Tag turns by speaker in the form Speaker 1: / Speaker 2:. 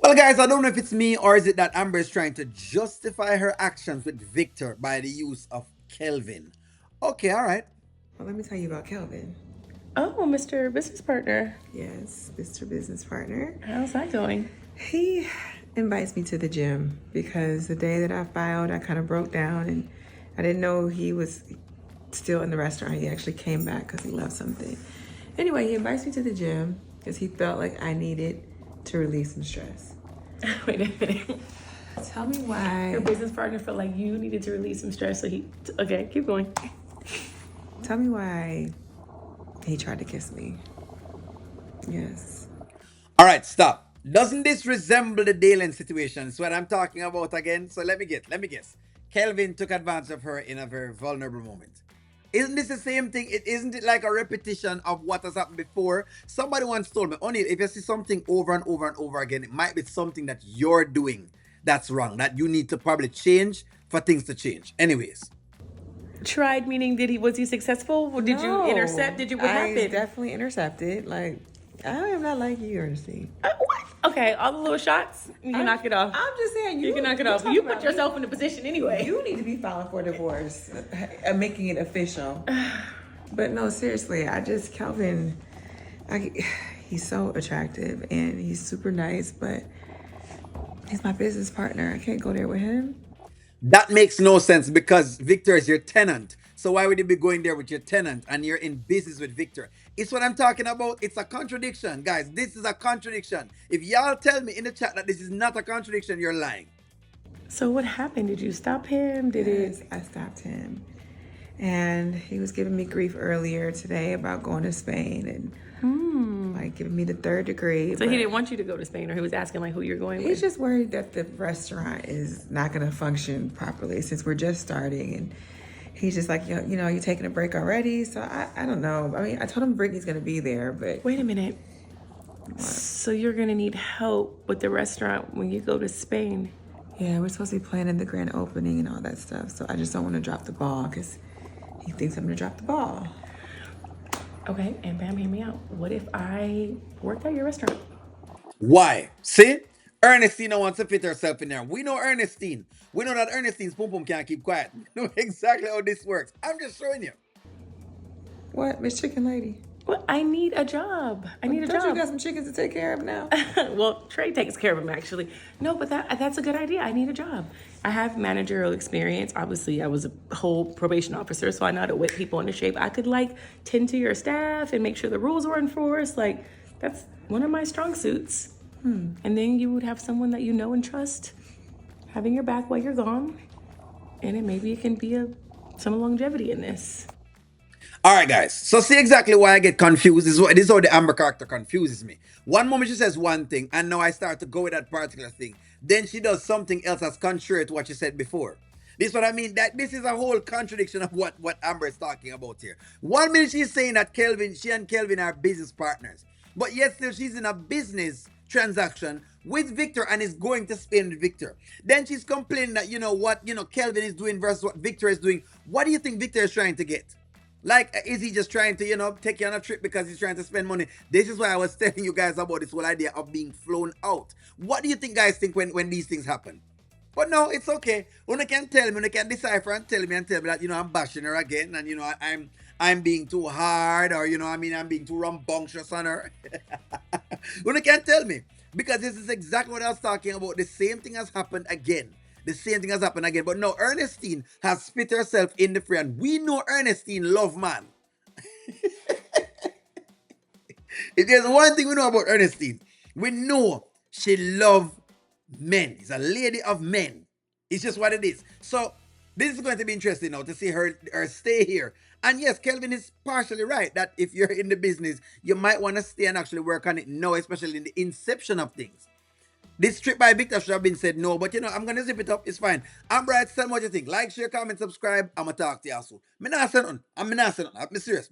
Speaker 1: Well, guys, I don't know if it's me or is it that Amber is trying to justify her actions with Victor by the use of Kelvin. Okay, all right.
Speaker 2: Well, let me tell you about Kelvin.
Speaker 3: Oh, Mr. Business Partner.
Speaker 2: Yes, Mr. Business Partner.
Speaker 3: How's that going?
Speaker 2: He invites me to the gym because the day that I filed, I kind of broke down and I didn't know he was still in the restaurant. He actually came back because he left something. Anyway, he invites me to the gym because he felt like I needed to release some stress.
Speaker 3: Wait a minute.
Speaker 2: Tell me why.
Speaker 3: Your business partner felt like you needed to release some stress, so he. Okay, keep going.
Speaker 2: Tell me why he tried to kiss me. Yes.
Speaker 1: All right, stop. Doesn't this resemble the Dalen situation? It's what I'm talking about again. So let me guess. Kelvin took advantage of her in a very vulnerable moment. Isn't this the same thing? Isn't it like a repetition of what has happened before? Somebody once told me, only if you see something over and over and over again, it might be something that you're doing that's wrong, that you need to probably change for things to change. Anyways.
Speaker 3: Tried meaning was he successful? Or did you intercept? What
Speaker 2: I
Speaker 3: happened?
Speaker 2: definitely intercepted. Like, I am not like you, Ernestine.
Speaker 3: What? Okay, all the little shots, you can knock it off.
Speaker 2: I'm just saying,
Speaker 3: You can knock it off. You put yourself in the position anyway.
Speaker 2: You need to be filing for divorce and making it official. But no, seriously, Kelvin, he's so attractive and he's super nice, but he's my business partner. I can't go there with him.
Speaker 1: That makes no sense because Victor is your tenant. So why would you be going there with your tenant and you're in business with Victor? It's what I'm talking about. It's a contradiction, guys. This is a contradiction. If y'all tell me in the chat that this is not a contradiction, you're lying.
Speaker 3: So what happened? Did you stop him?
Speaker 2: Yes, I stopped him. And he was giving me grief earlier today about going to Spain and like giving me the third degree.
Speaker 3: So he didn't want you to go to Spain, or he was asking like who you're going with?
Speaker 2: He's just worried that the restaurant is not going to function properly since we're just starting. And he's just like, you're taking a break already. So I don't know. I mean, I told him Brittany's going to be there, but.
Speaker 3: Wait a minute. What? So you're going to need help with the restaurant when you go to Spain.
Speaker 2: Yeah, we're supposed to be planning the grand opening and all that stuff. So I just don't want to drop the ball because he thinks I'm going to drop the ball.
Speaker 3: Okay, and Bam, hear me out. What if I worked at your restaurant?
Speaker 1: Why? See? Ernestine wants to fit herself in there. We know Ernestine. We know that Ernestine's pum pum can't keep quiet. We know exactly how this works. I'm just showing you.
Speaker 2: What, Miss Chicken Lady?
Speaker 3: Well, I need a job. I need a job.
Speaker 2: Don't you got some chickens to take care of now?
Speaker 3: Well, Trey takes care of them actually. No, but that's a good idea. I need a job. I have managerial experience. Obviously, I was a whole probation officer, so I know how to whip people into shape. I could like tend to your staff and make sure the rules were enforced. Like that's one of my strong suits. And then you would have someone that you know and trust having your back while you're gone, and then maybe it can be some longevity in this.
Speaker 1: All right, guys. So see exactly why I get confused. This is how the Amber character confuses me. One moment she says one thing, and now I start to go with that particular thing. Then she does something else that's contrary to what she said before. This is what I mean. That this is a whole contradiction of what Amber is talking about here. 1 minute she's saying that she and Kelvin are business partners, but yet still she's in a business transaction with Victor and is going to Spain with Victor. Then she's complaining that Kelvin is doing versus what Victor is doing. What do you think Victor is trying to get? Like, is he just trying to, take you on a trip because he's trying to spend money? This is why I was telling you guys about this whole idea of being flown out. What do you think guys think when these things happen? But no, it's okay. Una can tell me, una can decipher and tell me that, I'm bashing her again and, I'm being too hard or, I'm being too rambunctious on her. Una can tell me. Because this is exactly what I was talking about. The same thing has happened again. The same thing has happened again. But no, Ernestine has spit herself in the fray. And we know Ernestine love man. If there's one thing we know about Ernestine, we know she love men. She's a lady of men. It's just what it is. So this is going to be interesting now to see her stay here. And yes, Kelvin is partially right that if you're in the business, you might want to stay and actually work on it now, especially in the inception of things. This trip by Victor should have been said no, but I'm going to zip it up. It's fine. I'm Bright. Tell me what you think. Like, share, comment, subscribe. I'm going to talk to you soon. I'm not saying I'm serious.